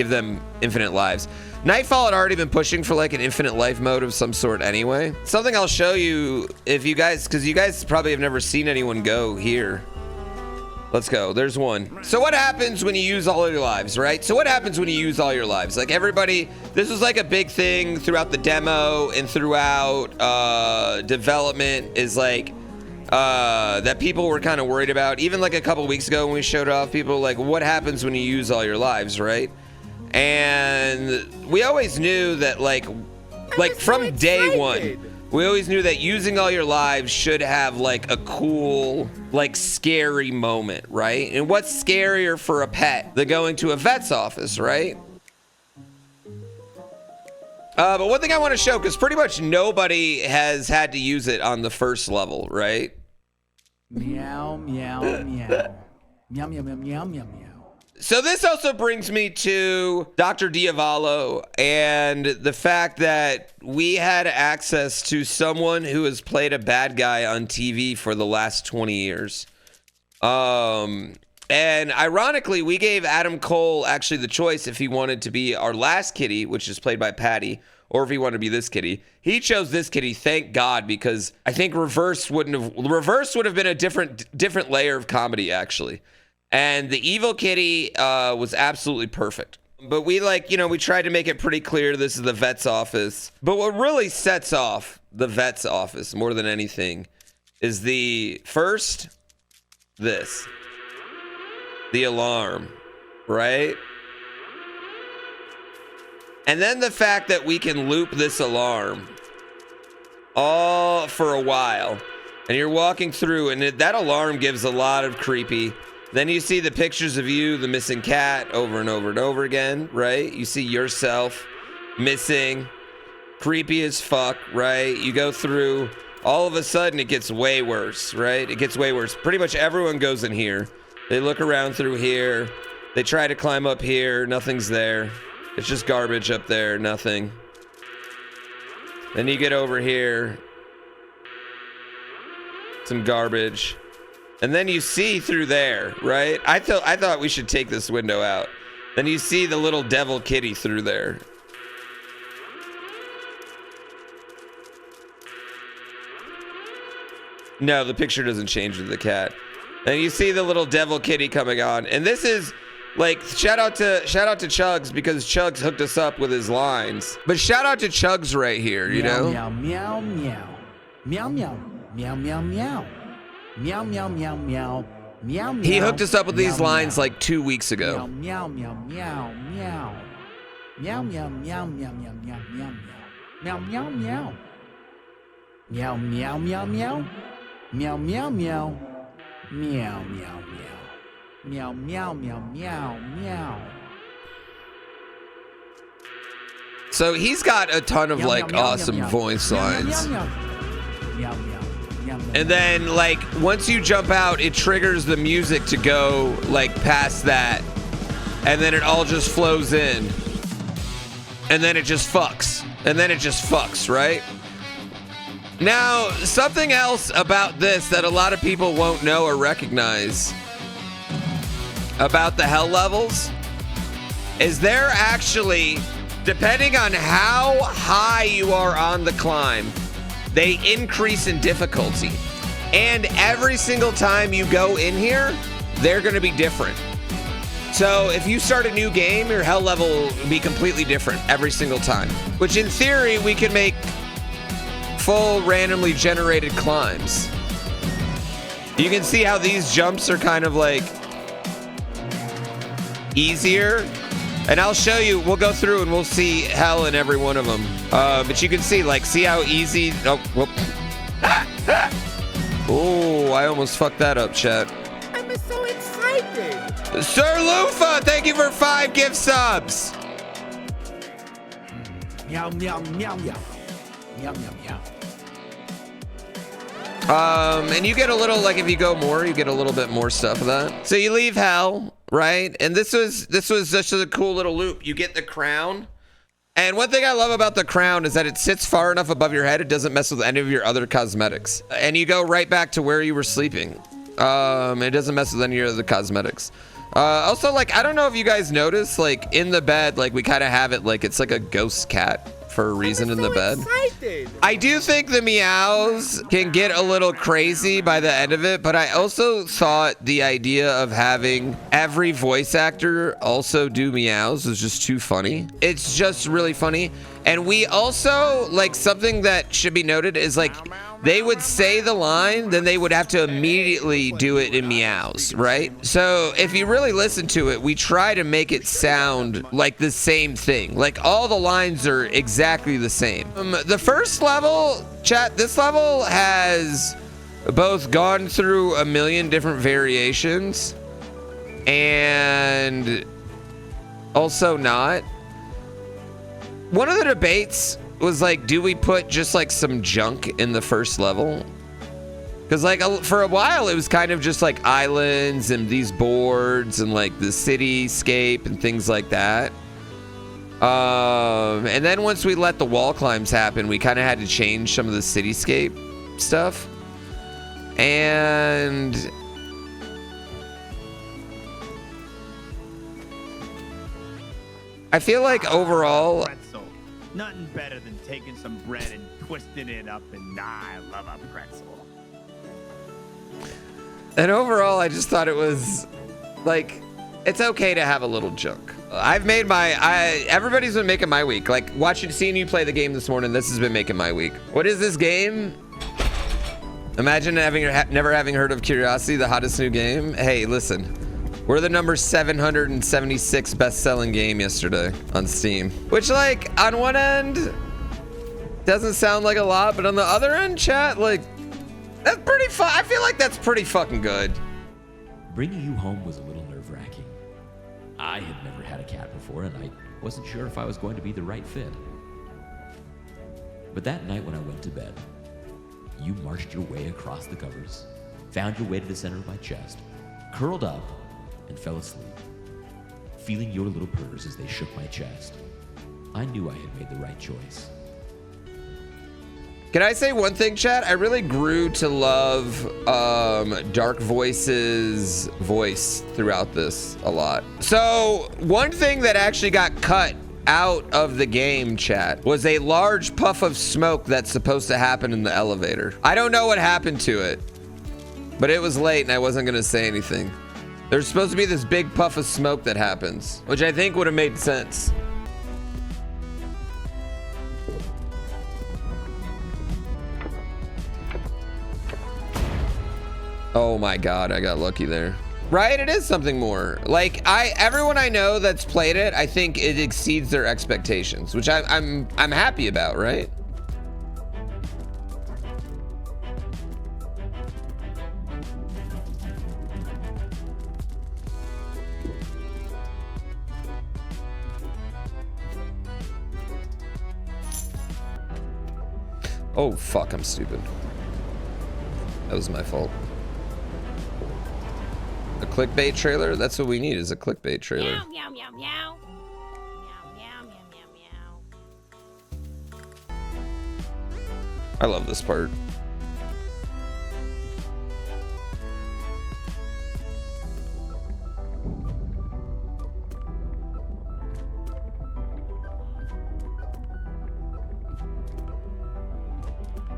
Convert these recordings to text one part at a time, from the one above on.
give them infinite lives. Nightfall had already been pushing for like an infinite life mode of some sort anyway. Something I'll show you if you guys, because you guys probably have never seen anyone go here. Let's go. There's one. So what happens when you use all your lives, right? So what happens when you use all your lives? Like everybody, this was like a big thing throughout the demo and throughout development is like that people were kind of worried about. Even like a couple weeks ago when we showed off, people were like, what happens when you use all your lives, right? And we always knew that like from day one, we always knew that using all your lives should have like a cool, like scary moment, right? And what's scarier for a pet than going to a vet's office, right? But one thing I want to show, because pretty much nobody has had to use it on the first level, right? Meow, meow, meow. Meow, meow, meow, meow, meow, meow. So this also brings me to Dr. Diavolo and the fact that we had access to someone who has played a bad guy on TV for the last 20 years. And ironically, we gave Adam Cole actually the choice if he wanted to be our last kitty, which is played by Patty, or if he wanted to be this kitty. He chose this kitty, thank God, because I think Reverse would have been a different layer of comedy actually. And the evil kitty was absolutely perfect. But we we tried to make it pretty clear this is the vet's office. But what really sets off the vet's office more than anything is the alarm, right? And then the fact that we can loop this alarm all for a while. And you're walking through and that alarm gives a lot of creepy. Then you see the pictures of you, the missing cat, over and over and over again, right? You see yourself missing, creepy as fuck, right? You go through, all of a sudden it gets way worse, right? It gets way worse. Pretty much everyone goes in here. They look around through here. They try to climb up here. Nothing's there. It's just garbage up there, nothing. Then you get over here. Some garbage. And then you see through there, right? I thought we should take this window out. Then you see the little devil kitty through there. No, the picture doesn't change with the cat. And you see the little devil kitty coming on. And this is like shout out to Chugs because Chugs hooked us up with his lines. But shout out to Chugs right here, you know? Meow, meow, meow. Meow, meow. Meow, meow, meow. Meow, meow, meow, meow. Meow, meow. He hooked us up with these meow, lines meow. like 2 weeks ago. Meow, meow, meow, meow. Meow, meow, meow, meow, meow, meow, meow, meow. Meow, meow, meow. Meow, meow, meow, meow. Meow, meow, meow. Meow, meow, meow. Meow, meow, meow, meow, meow. So he's got a ton of Meow, like meow, meow, awesome meow, meow. voice lines. Meow, meow, meow, meow. And then like once you jump out, it triggers the music to go like past that. And then it all just flows in. And then it just fucks. And then it just fucks, right? Now, something else about this that a lot of people won't know or recognize about the hell levels is they're actually, depending on how high you are on the climb, they increase in difficulty. And every single time you go in here, they're going to be different. So if you start a new game, your hell level will be completely different every single time. Which in theory, we could make full randomly generated climbs. You can see how these jumps are kind of like easier. And I'll show you, we'll go through and we'll see hell in every one of them. But you can see, like, see how easy, oh, whoop. Oh, I almost fucked that up, chat. I'm so excited. Sir Lufa, thank you for 5 gift subs. Meow, meow, meow, meow. Meow, meow, meow. And you get a little, like, if you go more, you get a little bit more stuff of that. So you leave hell, right? And this was just a cool little loop. You get the crown. And one thing I love about the crown is that it sits far enough above your head, it doesn't mess with any of your other cosmetics. And you go right back to where you were sleeping. It doesn't mess with any of your other cosmetics. Also, like, I don't know if you guys noticed, like, in the bed, like, we kind of have it like it's like a ghost cat for a reason in the bed. Excited. I do think the meows can get a little crazy by the end of it, but I also thought the idea of having every voice actor also do meows was just too funny. It's just really funny. And we also, like, something that should be noted is, like, they would say the line, then they would have to immediately do it in meows, right? So if you really listen to it, we try to make it sound like the same thing. Like, all the lines are exactly the same. The first level, chat, this level has both gone through a million different variations and also not. One of the debates was like, do we put just like some junk in the first level? Because like for a while it was kind of just like islands and these boards and like the cityscape and things like that. And then once we let the wall climbs happen, we kind of had to change some of the cityscape stuff. And I feel like overall, Pretzel. Nothing better than taking some bread and twisting it up, and I love a pretzel. and overall, I just thought it was like, it's okay to have a little junk. I've made everybody's been making my week. Like seeing you play the game this morning, this has been making my week. What is this game? Imagine never having heard of Curiosity, the hottest new game. Hey, listen. We're the number 776 best-selling game yesterday on Steam. Which, like, on one end, doesn't sound like a lot, but on the other end, chat, like, that's pretty fun. I feel like that's pretty fucking good. Bringing you home was a little nerve-wracking. I had never had a cat before, and I wasn't sure if I was going to be the right fit. But that night when I went to bed, you marched your way across the covers, found your way to the center of my chest, curled up, and fell asleep, feeling your little purrs as they shook my chest. I knew I had made the right choice. Can I say one thing, chat? I really grew to love Dark Voice's voice throughout this a lot. So one thing that actually got cut out of the game, chat, was a large puff of smoke that's supposed to happen in the elevator. I don't know what happened to it, but it was late and I wasn't gonna say anything. There's supposed to be this big puff of smoke that happens, which I think would have made sense. Oh my God, I got lucky there. Right, it is something more. Like everyone I know that's played it, I think it exceeds their expectations, which I'm happy about, right? Oh, fuck, I'm stupid. That was my fault. A clickbait trailer? That's what we need, is a clickbait trailer. Meow, meow, meow, meow. Meow, meow, meow, meow, meow. I love this part.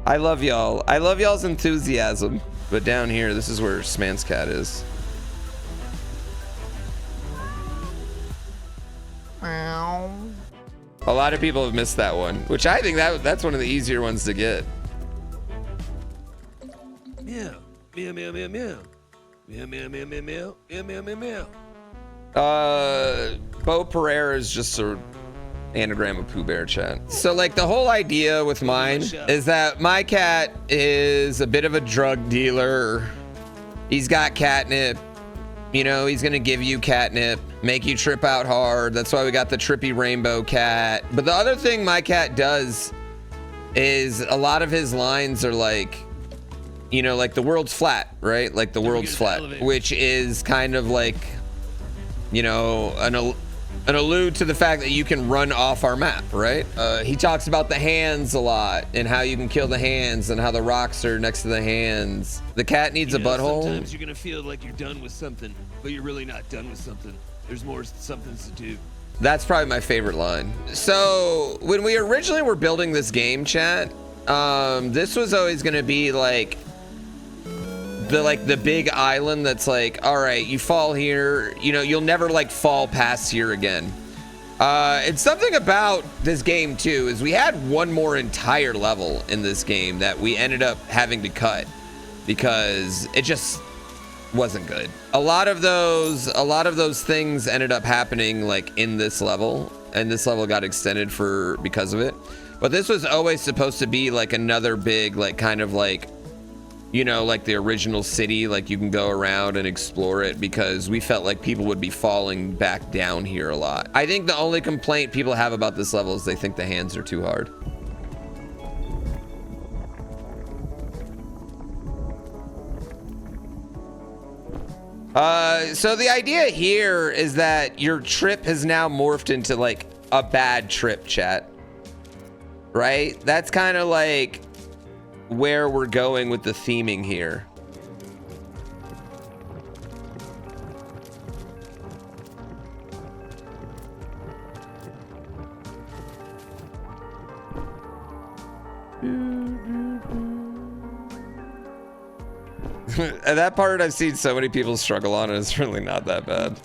I love y'all. I love y'all's enthusiasm. But down here, this is where Sman's cat is. A lot of people have missed that one, which I think that's one of the easier ones to get. Meow, meow, meow, meow, meow. Meow, meow, meow, meow, meow. Meow, meow, meow, meow. Bo Pereira is just a anagram of Pooh Bear, chat. So like the whole idea with mine is that my cat is a bit of a drug dealer. He's got catnip. You know, he's gonna give you catnip, make you trip out hard. That's why we got the trippy rainbow cat. But the other thing my cat does is a lot of his lines are like, you know, like the world's flat, right? Like the world's flat, which is kind of like, you know, an allude to the fact that you can run off our map, right? He talks about the hands a lot and how you can kill the hands and how the rocks are next to the hands. The cat needs a butthole. Sometimes you're gonna feel like you're done with something, but you're really not done with something. There's more somethings to do. That's probably my favorite line. So when we originally were building this game, chat, this was always gonna be like the big island that's like, all right, you fall here, you know, you'll never like fall past here again. And something about this game too is we had one more entire level in this game that we ended up having to cut because it just wasn't good. A lot of those things ended up happening like in this level, and this level got extended because of it. But this was always supposed to be like another big, like kind of like, you know, like the original city, like you can go around and explore it, because we felt like people would be falling back down here a lot. I think the only complaint people have about this level is they think the hands are too hard. So the idea here is that your trip has now morphed into like a bad trip, chat. Right? That's kind of like where we're going with the theming here. That part I've seen so many people struggle on, and it's really not that bad.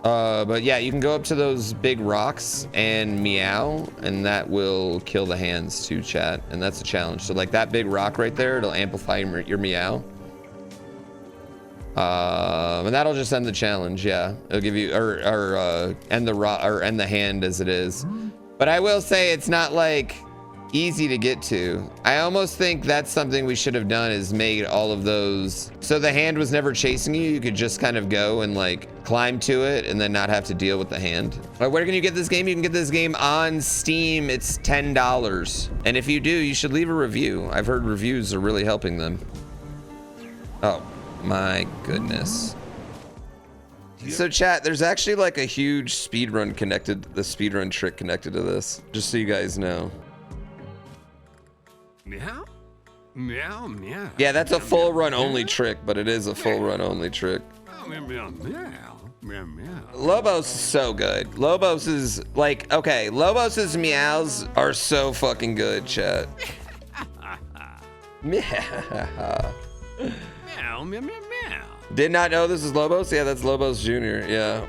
But yeah, you can go up to those big rocks and meow, and that will kill the hands too, chat. And that's a challenge. So like that big rock right there, it'll amplify your meow. And that'll just end the challenge. Yeah, it'll give you end the rock or end the hand as it is. But I will say it's not like easy to get to. I almost think that's something we should have done, is made all of those so the hand was never chasing you. You could just kind of go and like climb to it and then not have to deal with the hand. Where can you get this game? You can get this game on Steam. It's $10. And if you do, you should leave a review. I've heard reviews are really helping them. Oh my goodness. So chat, there's actually like a huge speedrun trick connected to this, just so you guys know. Meow? Meow, meow. Yeah, that's a full run only trick, but it is a full run only trick. Meow, meow, meow, meow, meow. Lobos is so good. Lobos is like, okay, Lobos's meows are so fucking good, chat. Meow, meow, meow, meow. Did not know this is Lobos? Yeah, that's Lobos Jr. Yeah.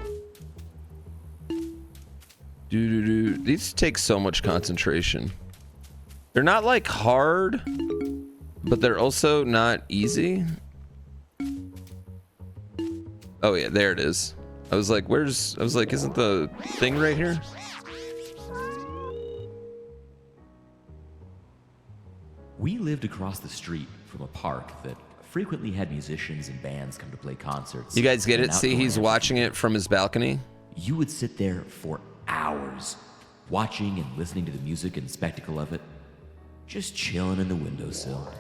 These take so much concentration. They're not like hard, but they're also not easy. Oh yeah, there it is. I was like, isn't the thing right here? We lived across the street from a park that frequently had musicians and bands come to play concerts. You guys get and it? See, he's outdoor watching it from his balcony. You would sit there for hours, watching and listening to the music and spectacle of it. Just chilling in the windowsill,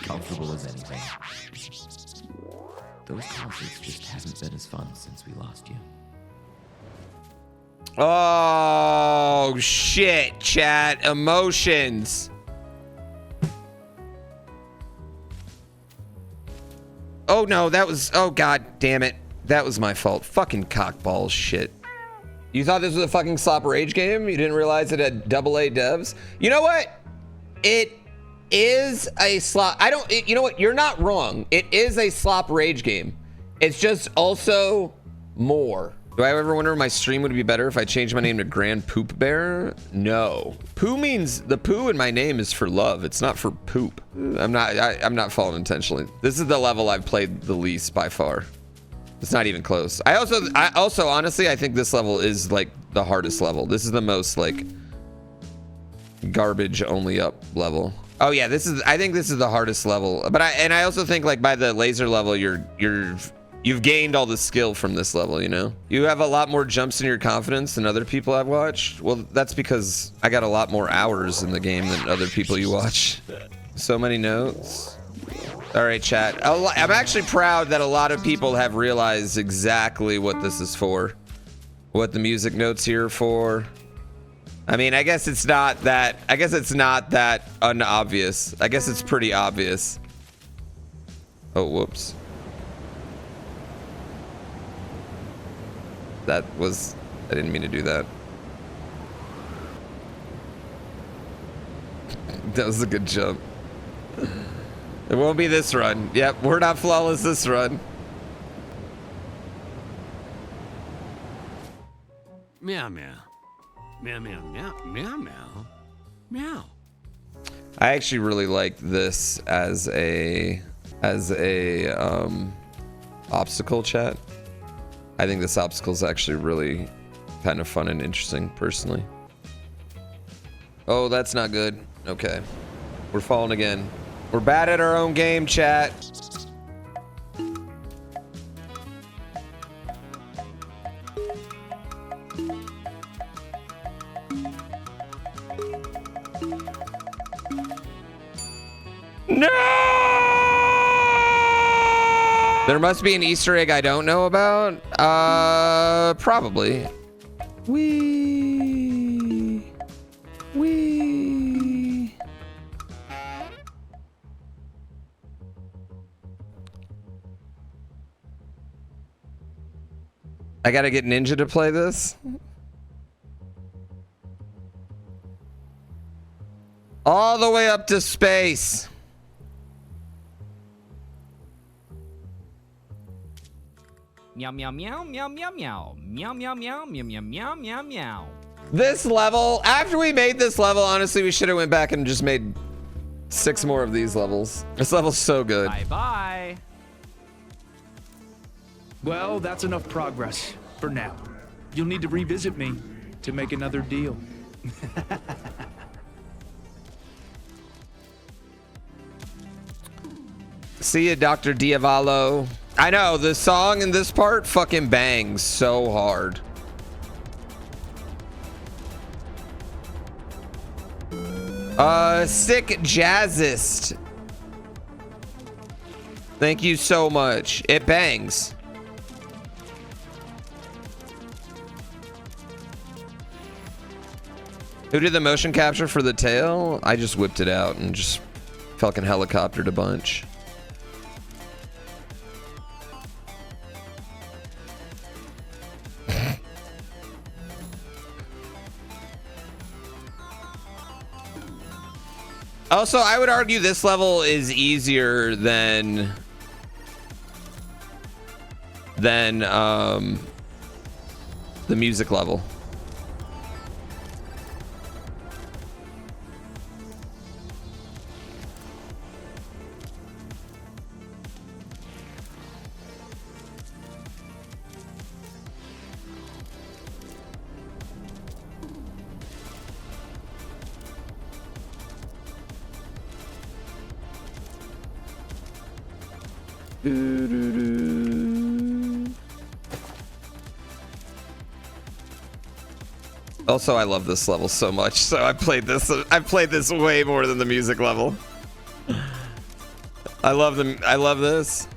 comfortable as anything. Those concerts just haven't been as fun since we lost you. Oh shit, chat. Emotions. Oh no, oh god damn it. That was my fault. Fucking cockballs shit. You thought this was a fucking slop rage game? You didn't realize it had AA devs? You know what? It is a slop. You know what? You're not wrong. It is a slop rage game. It's just also more. Do I ever wonder if my stream would be better if I changed my name to Grand Poop Bear? No. Poo means, the poo in my name is for love. It's not for poop. I'm not falling intentionally. This is the level I've played the least by far. It's not even close. I also honestly, I think this level is like the hardest level. This is the most like garbage only up level. Oh yeah, I think this is the hardest level. But I also think like by the laser level, you've gained all the skill from this level, you know? You have a lot more jumps in your confidence than other people I've watched. Well, that's because I got a lot more hours in the game than other people you watch. So many notes. All right, chat. I'm actually proud that a lot of people have realized exactly what this is for. what the music notes here for. I mean, I guess it's not that unobvious. I guess it's pretty obvious. Oh, whoops. I didn't mean to do that. That was a good jump. It won't be this run. Yep, we're not flawless this run. Meow meow. Meow meow meow meow meow. Meow. I actually really like this as a obstacle chat. I think this obstacle is actually really kind of fun and interesting personally. Oh, that's not good. Okay. We're falling again. We're bad at our own game, chat. No! There must be an Easter egg I don't know about. Probably. Wee. I gotta get Ninja to play this. All the way up to space. Meow meow meow meow meow meow meow meow meow meow meow meow meow meow. This level, after we made this level, honestly, we should have went back and just made 6 more of these levels. This level's so good. Bye bye. Well, that's enough progress for now. You'll need to revisit me to make another deal. See ya, Dr. Diavolo. I know, the song in this part fucking bangs so hard. Sick Jazzist. Thank you so much. It bangs. Who did the motion capture for the tail? I just whipped it out and just fucking helicoptered a bunch. Also, I would argue this level is easier than the music level. Also, I love this level so much, so I've played this way more than the music level. I love this.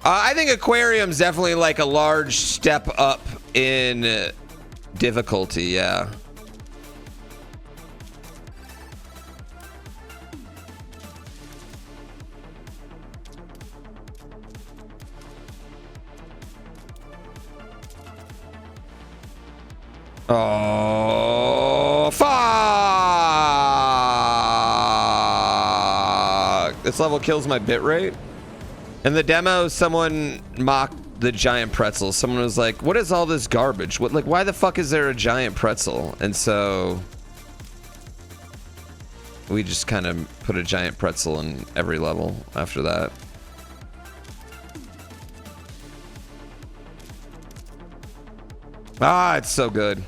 I think aquarium's definitely like a large step up in difficulty, yeah. Oh, fuck! This level kills my bitrate. In the demo, someone mocked the giant pretzels. Someone was like, what is all this garbage? What, like, why the fuck is there a giant pretzel? And so we just kind of put a giant pretzel in every level after that. Ah, it's so good.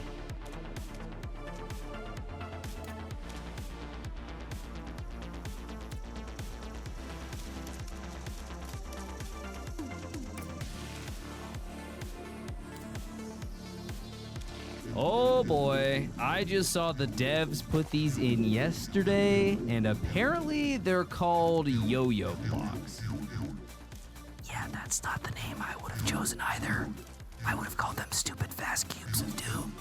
Oh boy, I just saw the devs put these in yesterday, and apparently they're called yo-yo clocks. Yeah, that's not the name I would have have chosen either. I would have called them stupid fast cubes of doom.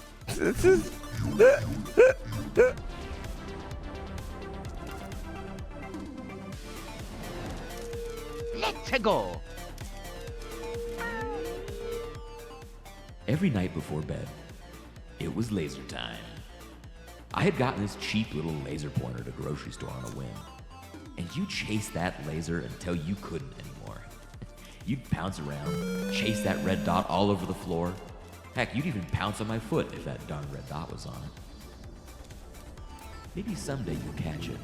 Let's go. Every night before bed, it was laser time. I had gotten this cheap little laser pointer at a grocery store on a whim. And you chased that laser until you couldn't anymore. You'd pounce around, chase that red dot all over the floor. Heck, you'd even pounce on my foot if that darn red dot was on it. Maybe someday you'll catch it.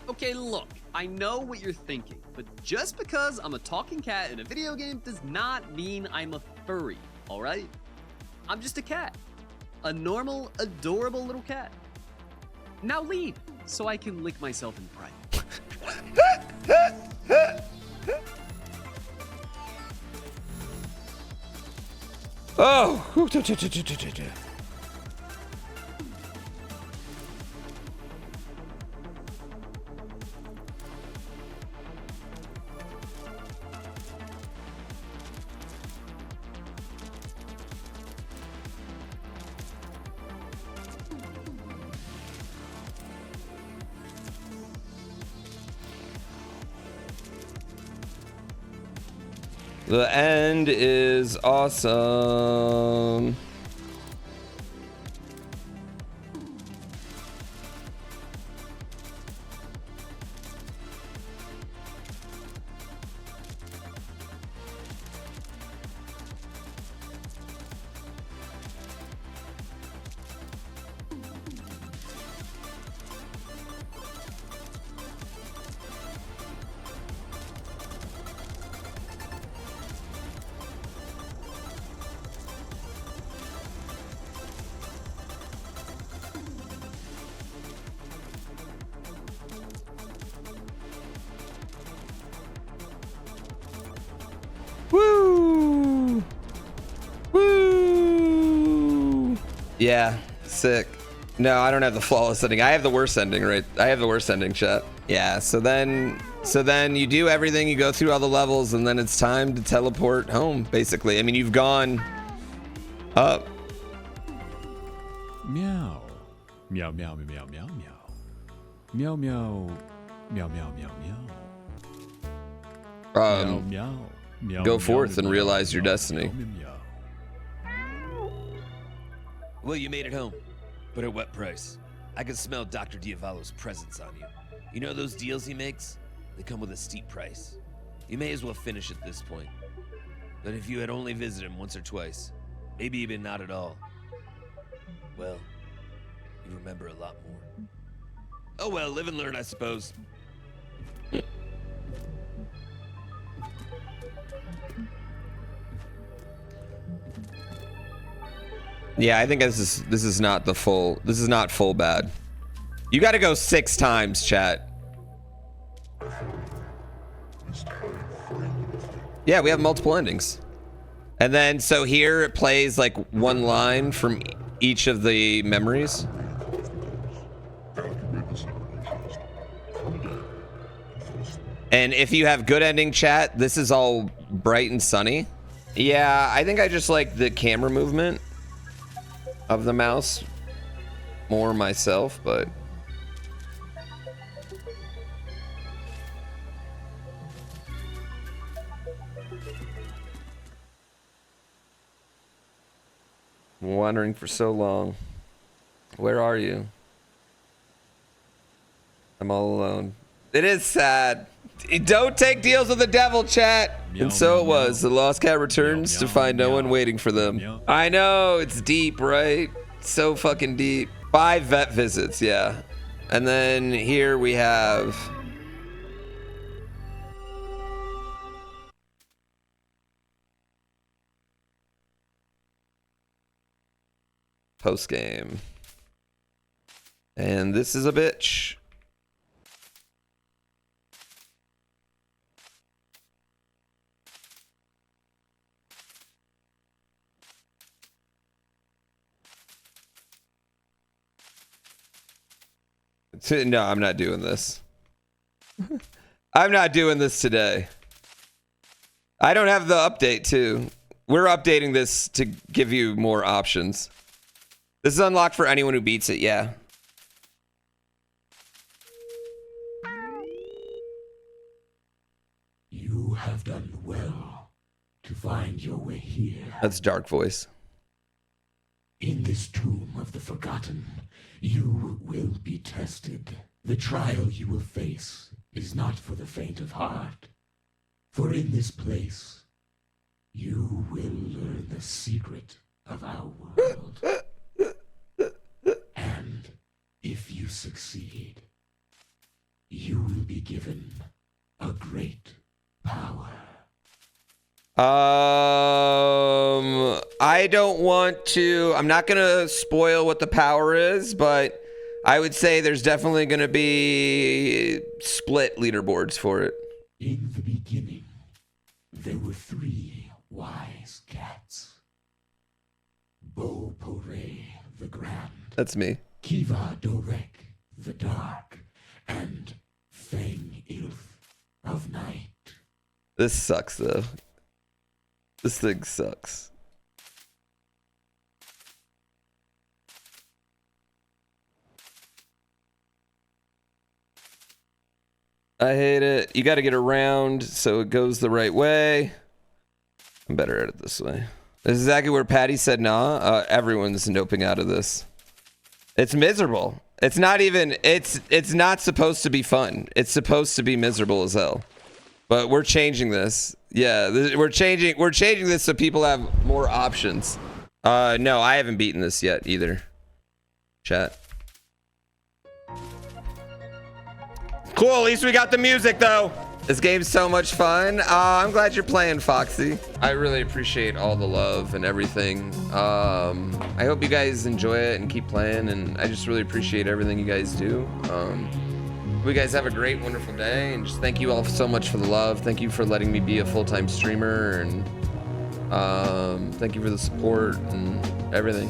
Okay, look, I know what you're thinking, but just because I'm a talking cat in a video game does not mean I'm a furry, alright? I'm just a cat. A normal, adorable little cat. Now leave, so I can lick myself in pride. Oh. The end is awesome. Woo! Woo! Yeah, sick. No, I don't have the flawless ending. I have the worst ending, right? I have the worst ending, chat. Yeah, so then you do everything, you go through all the levels, and then it's time to teleport home, basically. I mean, you've gone up. Meow. Meow, meow, meow, meow, meow. Meow, meow. Meow, meow, meow, meow. Meow, meow. Meow, Go meow, forth and meow, realize your meow, destiny. meow, meow. Well, you made it home, but at what price? I can smell Dr. Diavolo's presence on you. You know those deals he makes? They come with a steep price. You may as well finish at this point. But if you had only visited him once or twice, maybe even not at all, well, you remember a lot more. Oh well, live and learn, I suppose. Yeah, I think this is not the full. This is not full bad. You got to go 6 times, chat. Yeah, we have multiple endings. And then so here it plays like one line from each of the memories. And if you have good ending, chat, this is all bright and sunny. Yeah, I think I just like the camera movement of the mouse more myself, but wandering for so long. Where are you? I'm all alone. It is sad. Don't take deals with the devil, chat. And so it was. The lost cat returns to find no one waiting for them. I know, it's deep, right? So fucking deep. 5 vet visits, yeah. And then here we have post game. And this is a bitch. No, I'm not doing this. I'm not doing this today. I don't have the update too. We're updating this to give you more options. This is unlocked for anyone who beats it, yeah. You have done well to find your way here. That's Dark Voice. In this tomb of the forgotten, you will be tested. The trial you will face is not for the faint of heart. For in this place, you will learn the secret of our world. And if you succeed, you will be given a great power. I don't want to. I'm not gonna spoil what the power is, but I would say there's definitely gonna be split leaderboards for it. In the beginning, there were 3 wise cats. Bo-Pore the Grand. That's me. Kiva Dorek the Dark. And Fang Ilf of Night. This sucks though. This thing sucks. I hate it. You got to get around so it goes the right way. I'm better at it this way. This is exactly where Patty said nah. Everyone's noping out of this. It's miserable. It's not even, it's not supposed to be fun. It's supposed to be miserable as hell. But we're changing this. Yeah, we're changing this so people have more options. No, I haven't beaten this yet either. Chat. Cool, at least we got the music though. This game's so much fun. I'm glad you're playing, Foxy. I really appreciate all the love and everything. I hope you guys enjoy it and keep playing, and I just really appreciate everything you guys do. You guys have a great, wonderful day, and just thank you all so much for the love. Thank you for letting me be a full-time streamer, and thank you for the support and everything.